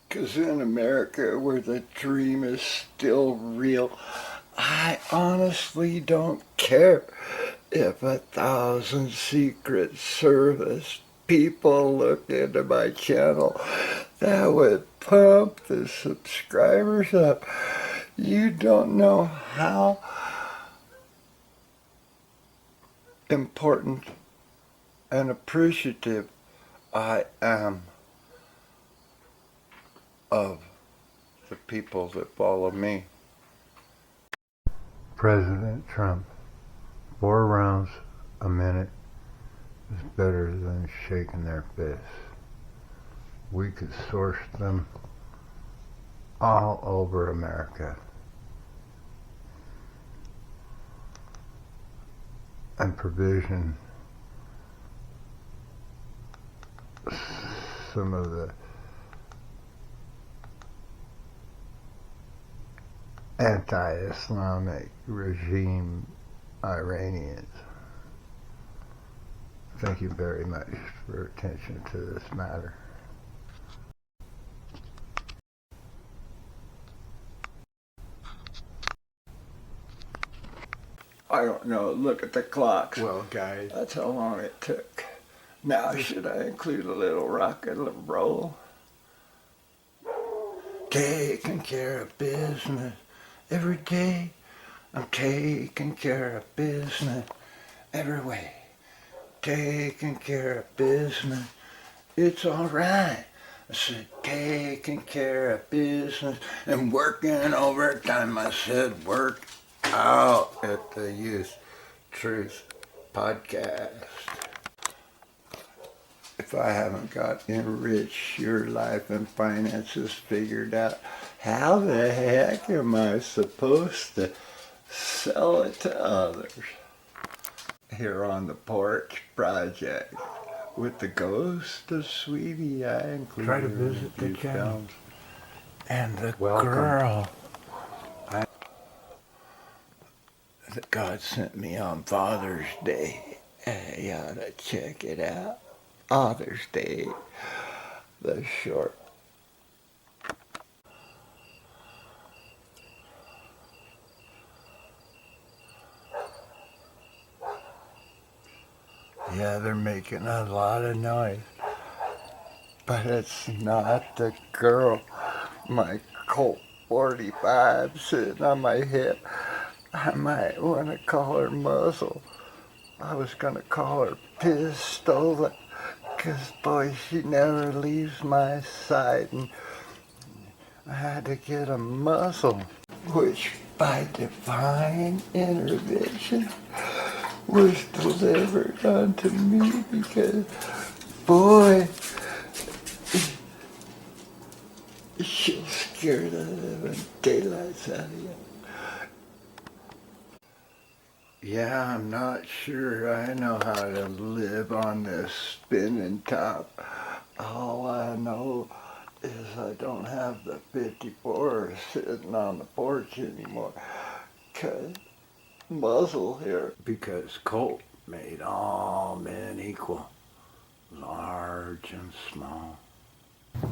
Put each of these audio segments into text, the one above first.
'Cause in America, where the dream is still real, I honestly don't care if 1,000 Secret Service people look into my channel. That would pump the subscribers up. You don't know how important and appreciative I am of the people that follow me. President Trump, 4 rounds a minute is better than shaking their fists. We could source them all over America and provision some of the anti-Islamic regime Iranians. Thank you very much for attention to this matter. I don't know, look at the clocks. Well, guys, That's how long it took. Now should I include a little rock and roll? Taking care of business every day. I'm taking care of business every way. Taking care of business, it's alright. I said taking care of business and working overtime. I said work out at the Youth Truth Podcast. If I haven't got enrich your life and finances figured out, how the heck am I supposed to sell it to others? Here on the Porch Project with the ghost of Sweetie, I included try to visit the channel. films. And the Welcome. girl that God sent me on Father's Day. You ought to check it out. Father's Day, the short. Yeah, they're making a lot of noise. But it's not the girl. My Colt 45 sitting on my hip. I might want to call her Muzzle. I was going to call her Pistola. 'Cause boy, she never leaves my side. And I had to get a muzzle. Which by divine intervention was delivered unto me because, boy, she'll scare the living daylights out of you. Yeah, I'm not sure I know how to live on this spinning top. All I know is I don't have the 54 sitting on the porch anymore. 'Cause Muzzle here. Because Colt made all men equal, large and small.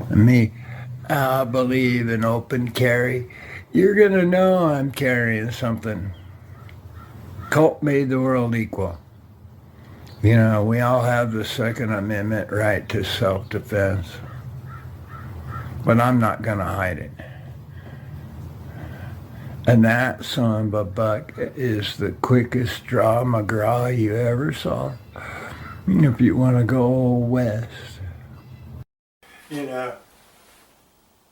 Me, I believe in open carry. You're gonna know I'm carrying something. Colt made the world equal. You know, we all have the Second Amendment right to self-defense. But I'm not gonna hide it. And that son of a buck is the quickest draw McGraw you ever saw. If you want to go west. You know,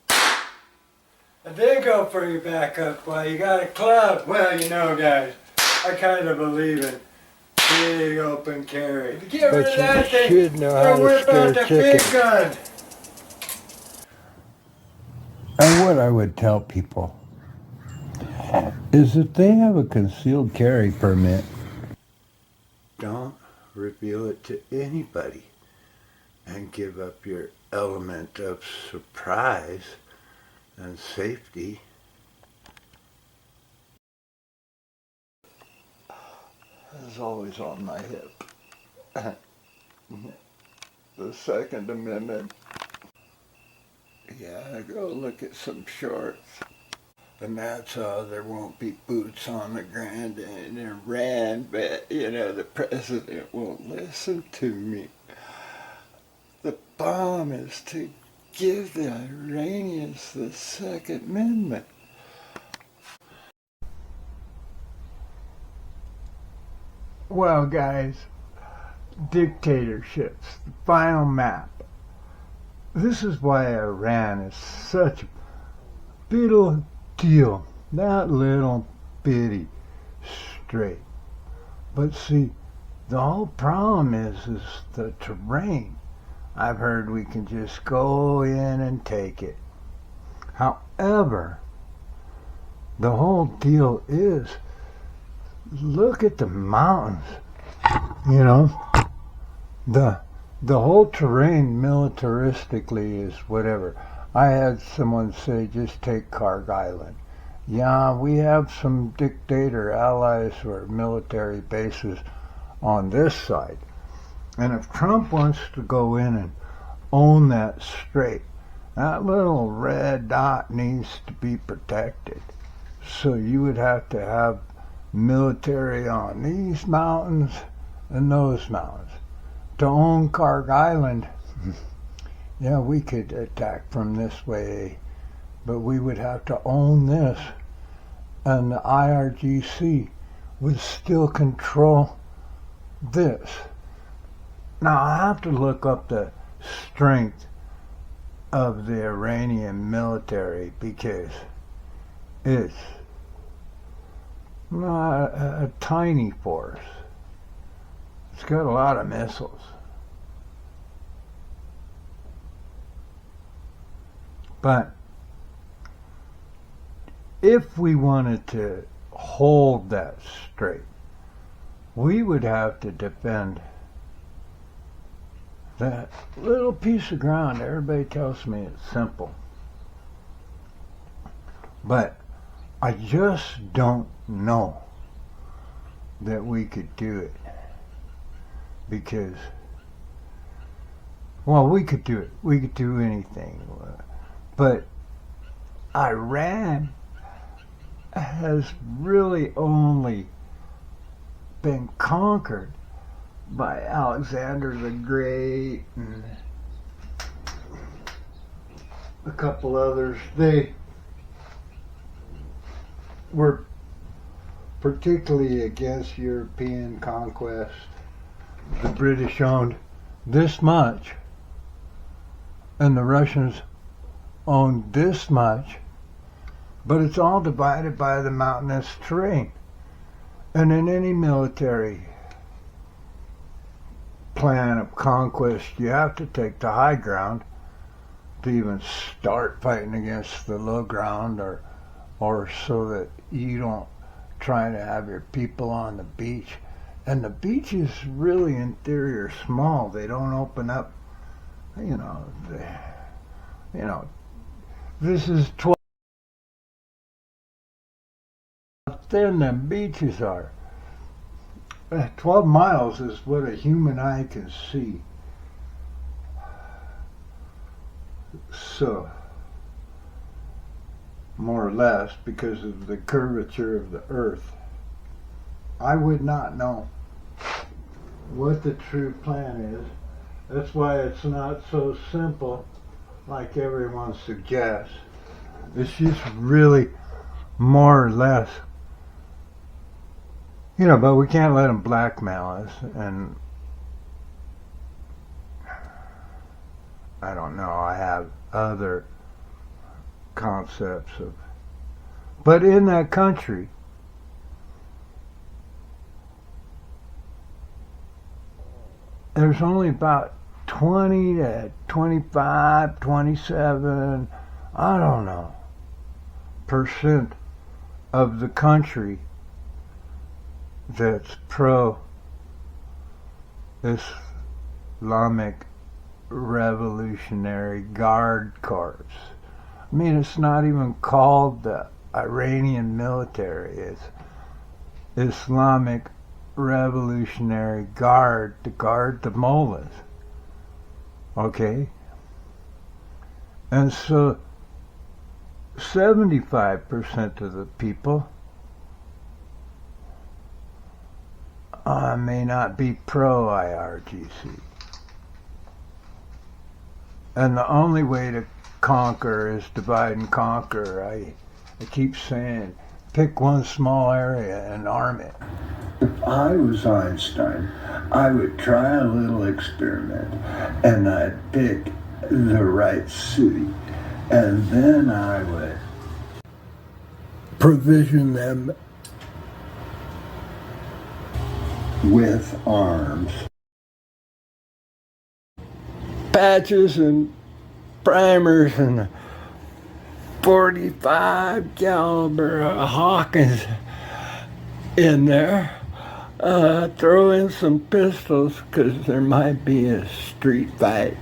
I did go for your backup while you got a club. Well, you know, guys, I kind of believe in big open carry. Get rid of that thing. Should know how to whip out the scare big chicken. gun. And what I would tell people is if they have a concealed carry permit, don't reveal it to anybody and give up your element of surprise and safety. Is always on my hip. The Second Amendment. Yeah, to go look at some shorts. And that's how there won't be boots on the ground in Iran, but, the president won't listen to me. The bomb is to give the Iranians the Second Amendment. Well, guys, dictatorships, the final map. This is why Iran is such a little deal. That little bitty strait. But see, the whole problem is the terrain. I've heard we can just go in and take it. However, the whole deal is, look at the mountains. The whole terrain militaristically is whatever. I had someone say, just take Karg Island. Yeah, we have some dictator allies or military bases on this side. And if Trump wants to go in and own that strait, that little red dot needs to be protected. So you would have to have military on these mountains and those mountains. To own Karg Island, yeah, we could attack from this way, but we would have to own this, and the IRGC would still control this. Now, I have to look up the strength of the Iranian military because it's not a tiny force. It's got a lot of missiles. But if we wanted to hold that strait, we would have to defend that little piece of ground. Everybody tells me it's simple. But I just don't know that we could do it. Because, well, we could do it. We could do anything. But Iran has really only been conquered by Alexander the Great and a couple others. They were particularly against European conquest. The British owned this much, and the Russians owned this much, but it's all divided by the mountainous terrain. And in any military plan of conquest, you have to take the high ground to even start fighting against the low ground, or so that you don't try to have your people on the beach. And the beach is really, in theory, are small. They don't open up, this is 12 how thin them beaches are. 12 miles is what a human eye can see. So, more or less, because of the curvature of the earth. I would not know what the true plan is. That's why it's not so simple like everyone suggests. It's just really more or less, but we can't let them blackmail us, and I don't know, I have other concepts of, but in that country, there's only about 20 to 25, 27, I don't know, % of the country that's pro-Islamic Revolutionary Guard Corps. I mean, it's not even called the Iranian military. It's Islamic Revolutionary Guard to guard the mullahs. Okay? And so 75% of the people may not be pro-IRGC. And the only way to conquer is divide and conquer. I keep saying, pick one small area and arm it. If I was Einstein, I would try a little experiment and I'd pick the right city, and then I would provision them with arms, patches and primers and 45 caliber Hawkins in there. Throw in some pistols because there might be a street fight.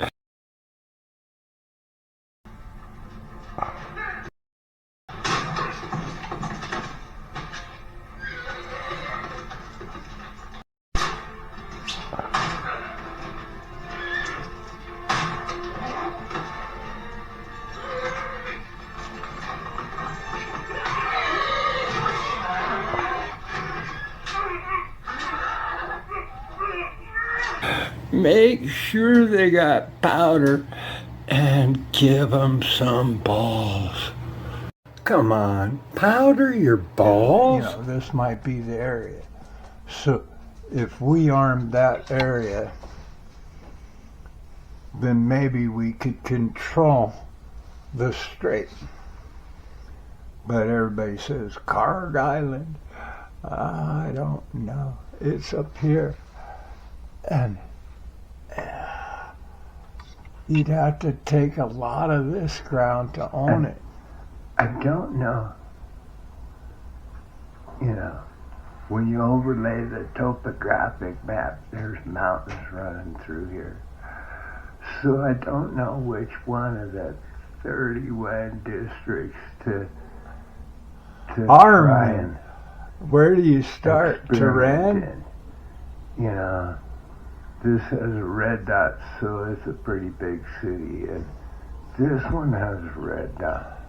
Make sure they got powder and give them some balls. Come on, powder your balls? You know, this might be the area. So if we armed that area, then maybe we could control the strait. But everybody says Carg Island. I don't know. It's up here. And you'd have to take a lot of this ground to own it. I don't know. You know, when you overlay the topographic map, there's mountains running through here. So I don't know which one of the 31 districts to try and where do you start? experiment in. You know, this has a red dot, so it's a pretty big city, and this one has a red dot.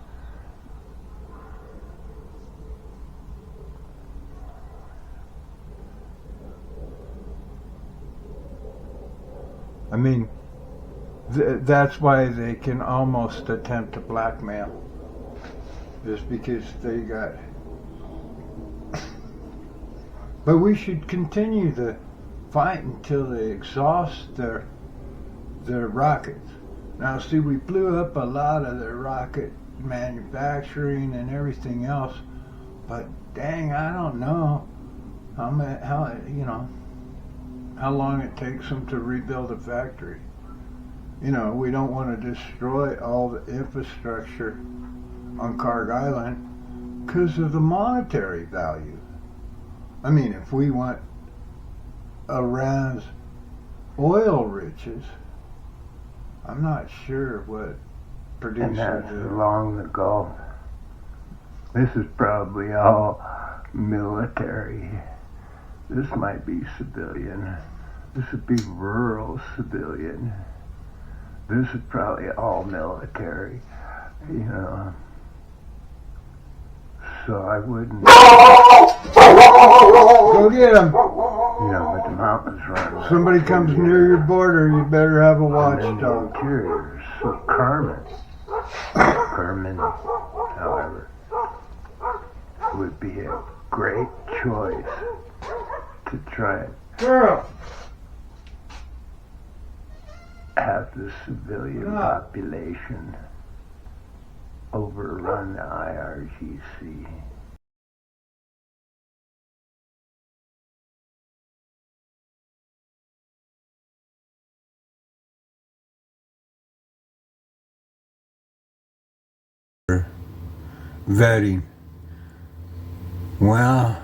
I mean, that's why they can almost attempt to blackmail. Just because they got... But we should continue the fight until they exhaust their rockets. Now see, we blew up a lot of their rocket manufacturing and everything else, but dang, I don't know how long it takes them to rebuild a factory. You know, we don't want to destroy all the infrastructure on Carg Island because of the monetary value. I mean, if we want Iran's oil riches, I'm not sure what producers And that's do. along the Gulf. This is probably all military. This might be civilian. This would be rural civilian. This is probably all military, you know. So I wouldn't... Go get them! You know, but the mountains run. Somebody comes near your border, you better have a And the watchdog. interior. So Kermit, however, would be a great choice to try and Girl! have the civilian population overrun the IRGC. Vetting. Well,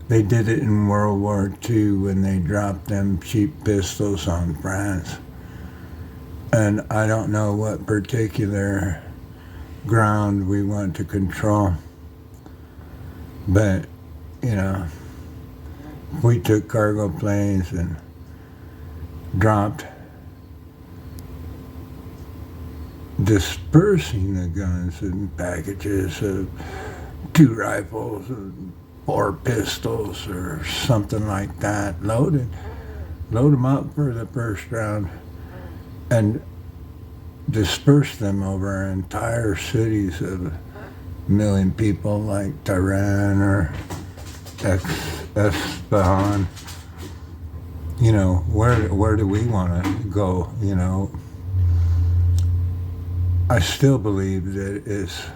they did it in World War II when they dropped them cheap pistols on France. And I don't know what particular ground we want to control. But, you know, we took cargo planes and dropped dispersing the guns in packages of 2 rifles and 4 pistols or something like that, load them up for the first round, and disperse them over entire cities of a million people like Tehran or Esfahan. Where do we want to go? I still believe that it's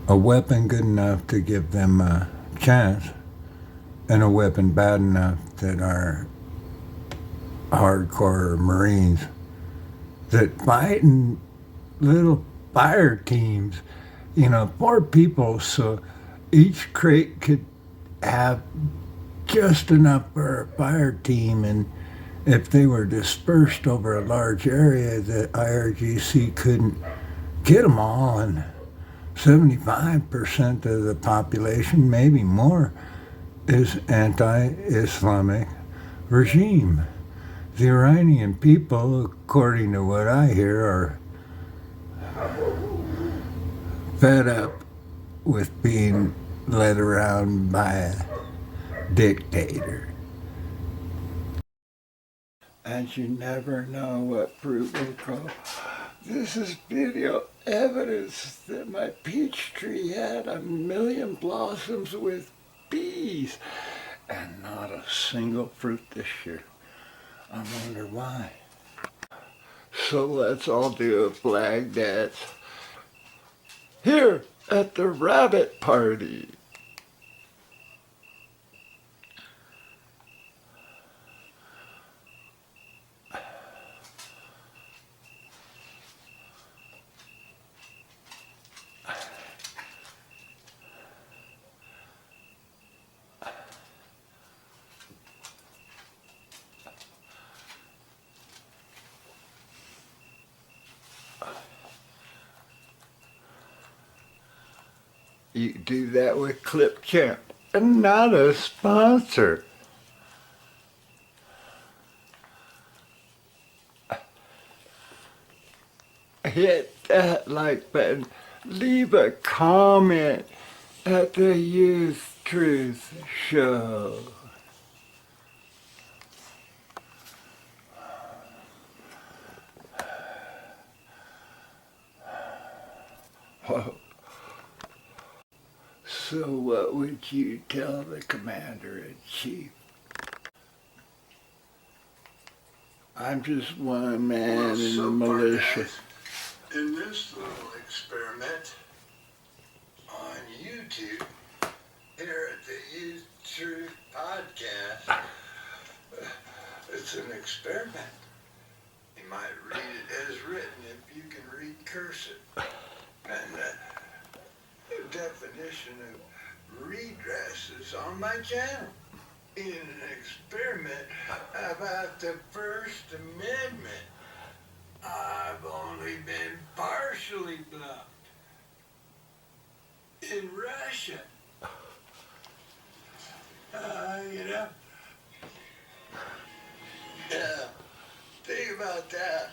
a weapon good enough to give them a chance, and a weapon bad enough that our hardcore Marines that fight in little fire teams, 4 people, so each crate could have just enough for a fire team, and if they were dispersed over a large area, the IRGC couldn't get them all, and 75% of the population, maybe more, is anti-Islamic regime. The Iranian people, according to what I hear, are fed up with being led around by a dictator. And you never know what fruit will grow. This is video evidence that my peach tree had 1,000,000 blossoms with bees and not a single fruit this year. I wonder why. So let's all do a flag dance here at the rabbit party. You do that with Clip Champ, and not a sponsor. Hit that like button. Leave a comment at the Youth Truth Show. Whoa. So what would you tell the Commander-in-Chief? I'm just one man in the militia. In this little experiment on YouTube, here at the Youth Truth Podcast, it's an experiment. You might read it as written if you can read cursive. And the definition of redress is on my channel. In an experiment about the First Amendment, I've only been partially blocked. In Russia, yeah, think about that.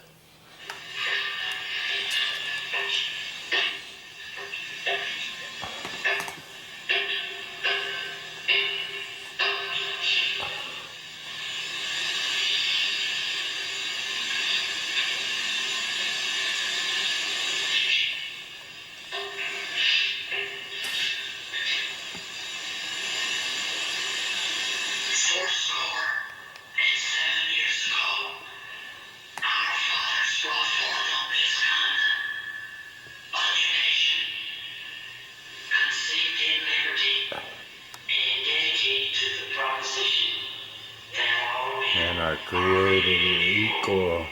And our Creator equal.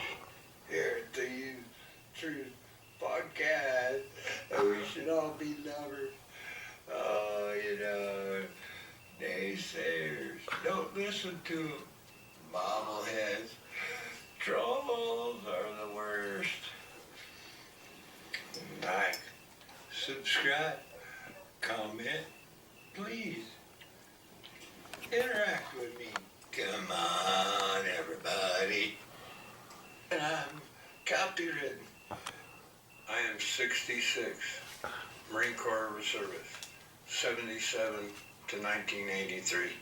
Here at the Youth Truth Podcast, we should all be lovers. Oh, naysayers, don't listen to them. Bobbleheads, trolls are the worst. Like, subscribe, comment, please. Interact with me. Come on, everybody. And I'm copywritten. I am 66, Marine Corps Reservist, 77 to 1983.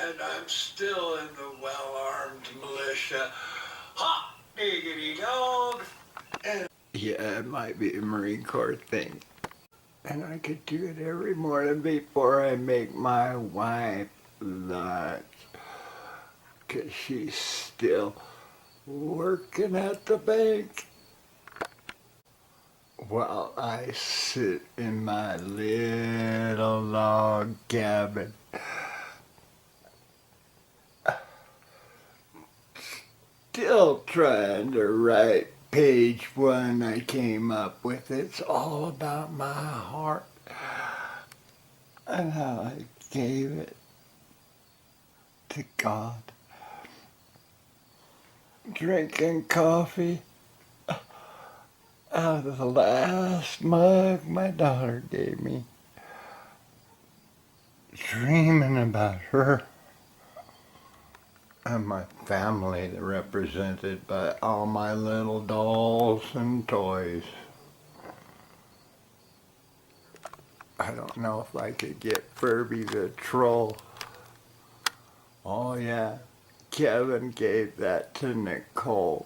And I'm still in the well-armed militia. Hot diggity dog! And yeah, it might be a Marine Corps thing. And I could do it every morning before I make my wife lunch. 'Cause she's still working at the bank while I sit in my little log cabin. Still trying to write page one I came up with. It's all about my heart and how I gave it to God. Drinking coffee out of the last mug my daughter gave me. Dreaming about her and my family represented by all my little dolls and toys. I don't know if I could get Furby the troll. Oh yeah, Kevin gave that to Nicole.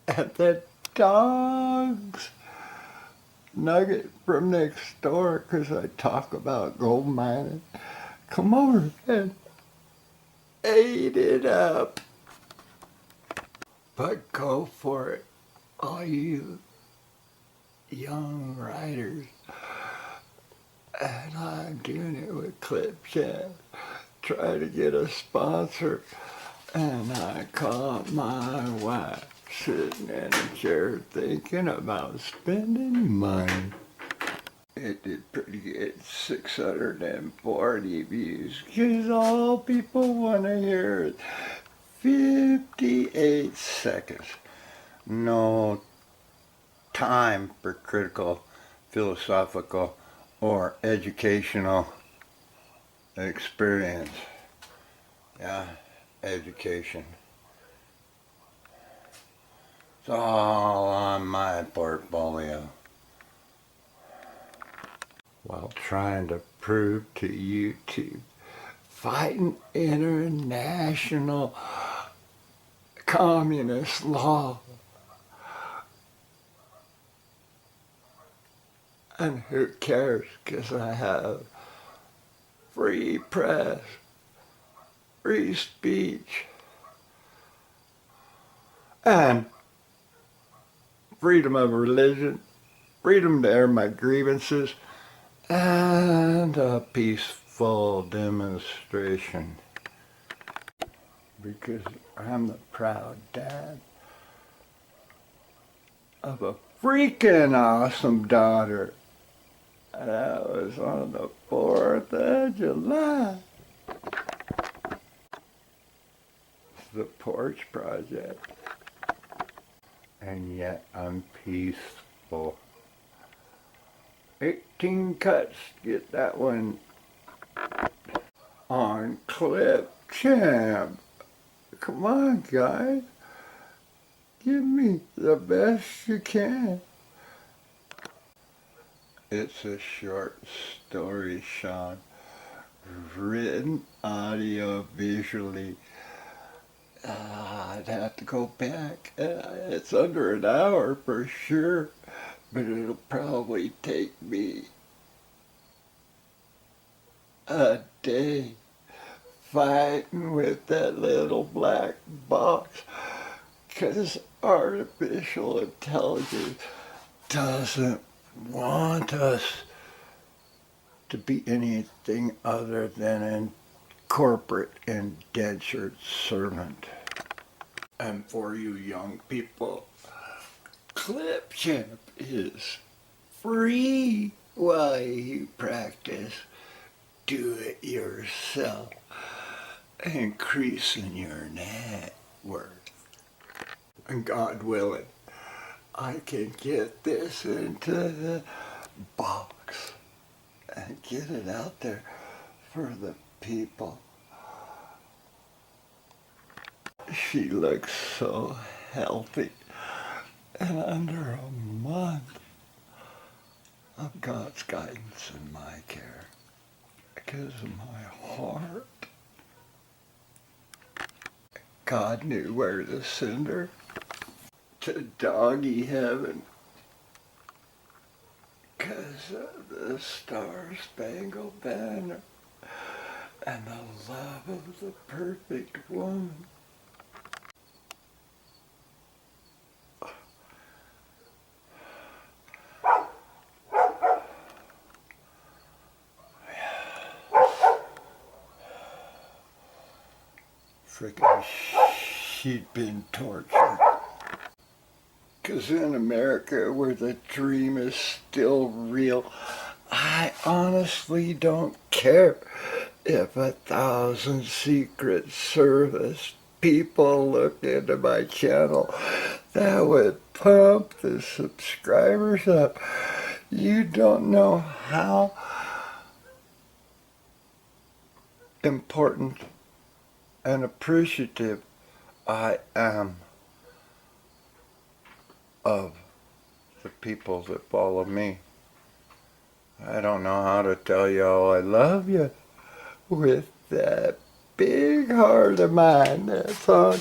And the dogs, Nugget from next door, 'cause I talk about gold mining, come over and ate it up. But go for it, all you young writers. And I'm doing it with Clipchat. Try to get a sponsor. And I caught my wife sitting in a chair thinking about spending money. It did pretty good, 640 views, because all people want to hear is 58 seconds. No time for critical, philosophical, or educational experience. Yeah, education. It's all on my portfolio. While trying to prove to YouTube, fighting international communist law. And who cares, because I have free press, free speech, and freedom of religion, freedom to air my grievances, and a peaceful demonstration. Because I'm the proud dad of a freaking awesome daughter. That was on the 4th of July. It's the Porch Project. And yet I'm peaceful. 18 cuts, get that one on clip, champ. Come on, guys. Give me the best you can. It's a short story, Sean. Written audio visually. I'd have to go back. It's under an hour for sure, but it'll probably take me a day fighting with that little black box, because artificial intelligence doesn't want us to be anything other than a corporate indentured servant. And for you young people, Clipchamp is free while you practice do it yourself, increasing your net worth. And God willing, I can get this into the box and get it out there for the people. She looks so healthy and under a month of God's guidance and my care, because of my heart, God knew where to send her, to doggy heaven, because of the Star-Spangled Banner and the love of the perfect woman. Frickin' she'd been tortured. 'Cause in America, where the dream is still real, I honestly don't care if 1,000 Secret Service people looked into my channel. That would pump the subscribers up. You don't know how important and appreciative I am of the people that follow me. I don't know how to tell y'all I love you with that big heart of mine that's on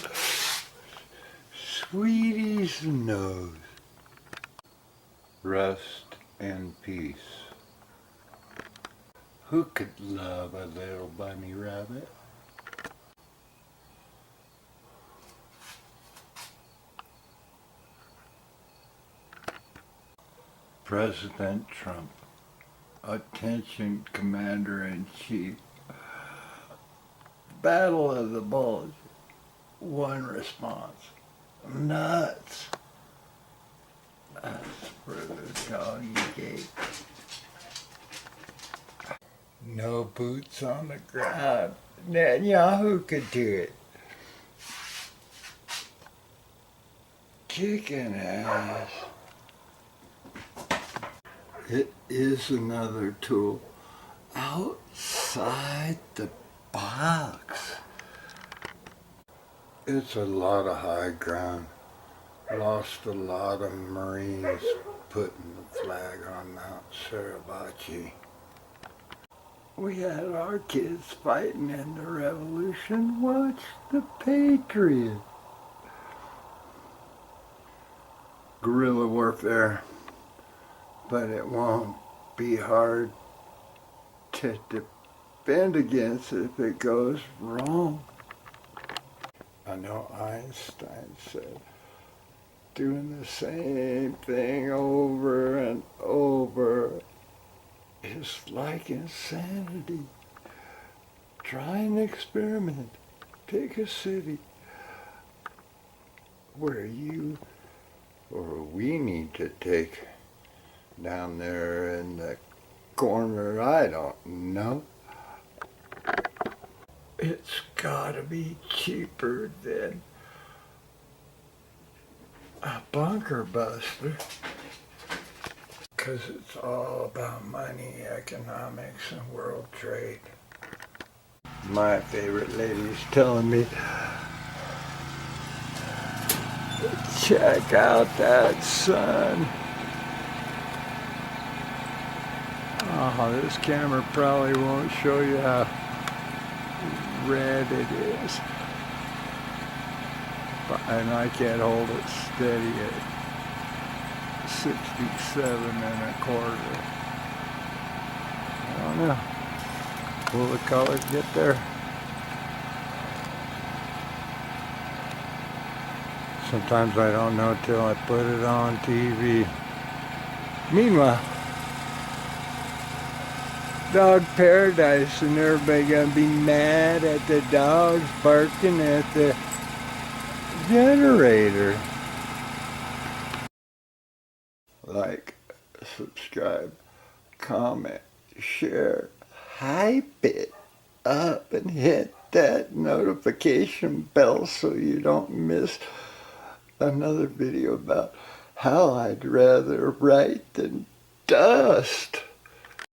Sweetie's nose. Rest in peace. Who could love a little bunny rabbit? President Trump, attention Commander-in-Chief, Battle of the Bulge, one response, nuts. That's for the doggy gate. No boots on the ground. Netanyahu could do it. Kicking ass. It is another tool outside the box. It's a lot of high ground. Lost a lot of Marines putting the flag on Mount Suribachi. We had our kids fighting in the revolution. Watch the Patriot. Guerrilla warfare. But it won't be hard to defend against if it goes wrong. I know Einstein said, doing the same thing over and over is like insanity. Try an experiment. Take a city where you or we need to take down there in the corner, I don't know. It's gotta be cheaper than a bunker buster. 'Cause it's all about money, economics, and world trade. My favorite lady's telling me, check out that sun. Oh, this camera probably won't show you how red it is. And I can't hold it steady at 67 1/4. I don't know. Will the color get there? Sometimes I don't know till I put it on TV. Meanwhile, dog paradise, and everybody gonna be mad at the dogs barking at the generator. Like, subscribe, comment, share, hype it up, and hit that notification bell so you don't miss another video about how I'd rather write than dust.